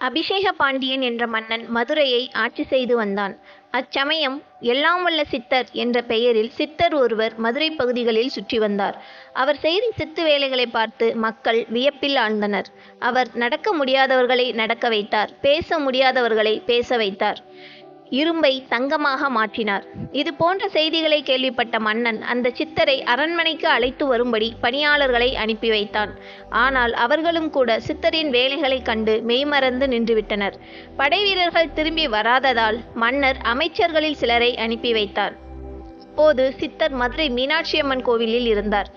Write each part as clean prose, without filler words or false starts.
அபிஷேக பாண்டியன் என்ற மன்னன் மதுரையை ஆட்சி செய்து வந்தான். அச்சமயம் எல்லாம் வல்ல சித்தர் என்ற பெயரில் சித்தர் ஒருவர் மதுரை பகுதிகளில் சுற்றி வந்தார். அவர் செய்த சித்து வேலைகளை பார்த்து மக்கள் வியப்பில் ஆழ்ந்தனர். அவர் நடக்க முடியாதவர்களை நடக்க வைத்தார், பேச முடியாதவர்களை பேச வைத்தார், இரும்பை தங்கமாக மாற்றினார். இது போன்ற செய்திகளை கேள்விப்பட்ட மன்னன் அந்த சித்தரை அரண்மனைக்கு அழைத்து வரும்படி பணியாளர்களை அனுப்பி வைத்தான். ஆனால் அவர்களும் கூட சித்தரின் வேலைகளை கண்டு மெய்மறந்து நின்றுவிட்டனர். படைவீரர்கள் திரும்பி வராததால் மன்னர் அமைச்சர்களில் சிலரை அனுப்பி வைத்தார். அப்போது சித்தர் மதுரை மீனாட்சியம்மன் கோவிலில் இருந்தார்.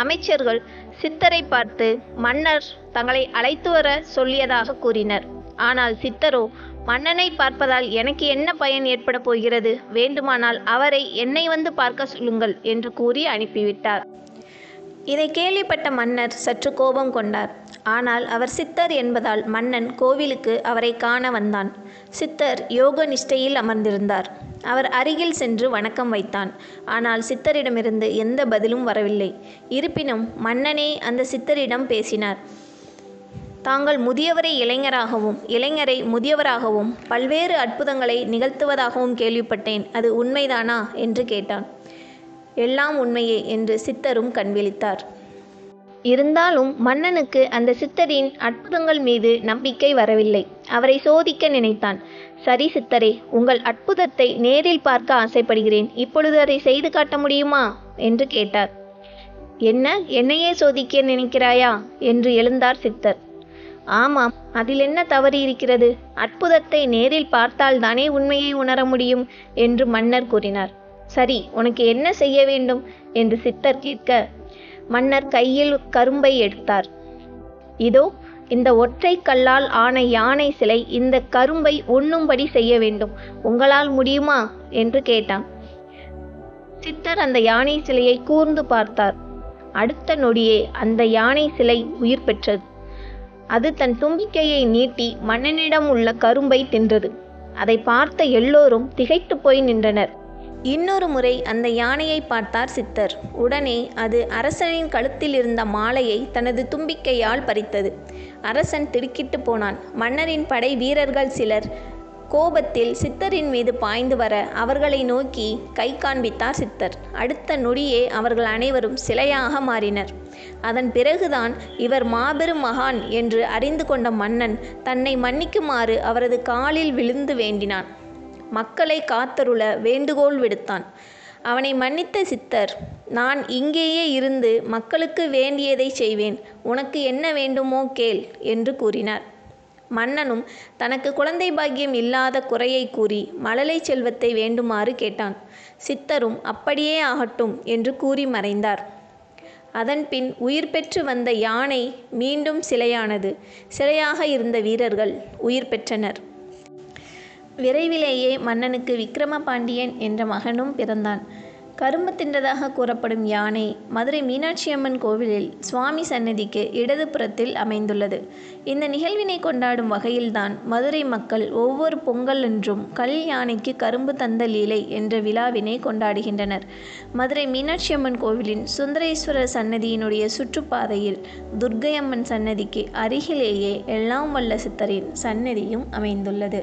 அமைச்சர்கள் சித்தரை பார்த்து மன்னர் தங்களை அழைத்து வர சொல்லியதாக கூறினர். ஆனால் சித்தரோ, மன்னனை பார்ப்பதால் எனக்கு என்ன பயன் ஏற்பட போகிறது? வேண்டுமானால் அவரை என்னை வந்து பார்க்க சொல்லுங்கள் என்று கூறி அனுப்பிவிட்டார். இதை கேள்விப்பட்ட மன்னர் சற்று கோபம் கொண்டார். ஆனால் அவர் சித்தர் என்பதால் மன்னன் கோவிலுக்கு அவரை காண வந்தான். சித்தர் யோக நிஷ்டையில் அமர்ந்திருந்தார். அவர் அருகில் சென்று வணக்கம் வைத்தான். ஆனால் சித்தரிடமிருந்து எந்த பதிலும் வரவில்லை. இருப்பினும் மன்னனே அந்த சித்தரிடம் பேசினார். தாங்கள் முதியவரை இளைஞராகவும் இளைஞரை முதியவராகவும் பல்வேறு அற்புதங்களை நிகழ்த்துவதாகவும் கேள்விப்பட்டேன். அது உண்மைதானா என்று கேட்டான். எல்லாம் உண்மையே என்று சித்தரும் கண்விழித்தார். இருந்தாலும் மன்னனுக்கு அந்த சித்தரின் அற்புதங்கள் மீது நம்பிக்கை வரவில்லை. அவரை சோதிக்க நினைத்தான். சரி சித்தரே, உங்கள் அற்புதத்தை நேரில் பார்க்க ஆசைப்படுகிறேன். இப்பொழுது அதை செய்து காட்ட முடியுமா என்று கேட்டார். என்ன, என்னையே சோதிக்க நினைக்கிறாயா என்று எழுந்தார் சித்தர். ஆமாம், அதில் என்ன தவறு இருக்கிறது? அற்புதத்தை நேரில் பார்த்தால்தானே உண்மையை உணர முடியும் என்று மன்னர் கூறினார். சரி, உனக்கு என்ன செய்ய வேண்டும் என்று சித்தர் கேட்க, மன்னர் கையில் கரும்பை எடுத்தார். இதோ இந்த ஒற்றை கல்லால் ஆன யானை சிலை இந்த கரும்பை உண்ணும்படி செய்ய வேண்டும். உங்களால் முடியுமா என்று கேட்டான். சித்தர் அந்த யானை சிலையை கூர்ந்து பார்த்தார். அடுத்த நொடியே அந்த யானை சிலை உயிர் பெற்றது. அது தன் தும்பிக்கையை நீட்டி மன்னனிடம் உள்ள கரும்பை தின்றது. அதை பார்த்த எல்லோரும் திகைத்து போய் நின்றனர். இன்னொரு முறை அந்த யானையை பார்த்தார் சித்தர். உடனே அது அரசனின் கழுத்தில் இருந்த மாலையை தனது தும்பிக்கையால் பறித்தது. அரசன் திடுக்கிட்டு போனான். மன்னரின் படை வீரர்கள் சிலர் கோபத்தில் சித்தரின் மீது பாய்ந்து வர அவர்களை நோக்கி கை காண்பித்தார் சித்தர். அடுத்த நொடியே அவர்கள் அனைவரும் சிலையாக மாறினர். அதன் பிறகுதான் இவர் மாபெரும் மகான் என்று அறிந்து கொண்ட மன்னன் தன்னை மன்னிக்குமாறு அவரது காலில் விழுந்து வேண்டினான். மக்களை காத்தருள வேண்டுகோள் விடுத்தான். அவனை மன்னித்த சித்தர், நான் இங்கேயே இருந்து மக்களுக்கு வேண்டியதை செய்வேன். உனக்கு என்ன வேண்டுமோ கேள் என்று கூறினார். மன்னனும் தனக்கு குழந்தை பாக்கியம் இல்லாத குறையை கூறி மழலை செல்வத்தை வேண்டுமாறு கேட்டான். சித்தரும் அப்படியே ஆகட்டும் என்று கூறி மறைந்தார். அதன்பின் உயிர் பெற்று வந்த யானை மீண்டும் சிலையானது. சிலையாக இருந்த வீரர்கள் உயிர் பெற்றனர். விரைவிலேயே மன்னனுக்கு விக்கிரம பாண்டியன் என்ற மகனும் பிறந்தான். கரும்பு தின்றதாக கூறப்படும் யானை மதுரை மீனாட்சியம்மன் கோவிலில் சுவாமி சன்னதிக்கு இடது புறத்தில் அமைந்துள்ளது. இந்த நிகழ்வினை கொண்டாடும் வகையில்தான் மதுரை மக்கள் ஒவ்வொரு பொங்கல் என்றும் கல் யானைக்கு கரும்பு தந்த லீலை என்ற விழாவினை கொண்டாடுகின்றனர். மதுரை மீனாட்சியம்மன் கோவிலின் சுந்தரேஸ்வரர் சன்னதியினுடைய சுற்றுப்பாதையில் துர்க்கையம்மன் சன்னதிக்கு அருகிலேயே எல்லாம் வல்ல சித்தரின் சன்னதியும் அமைந்துள்ளது.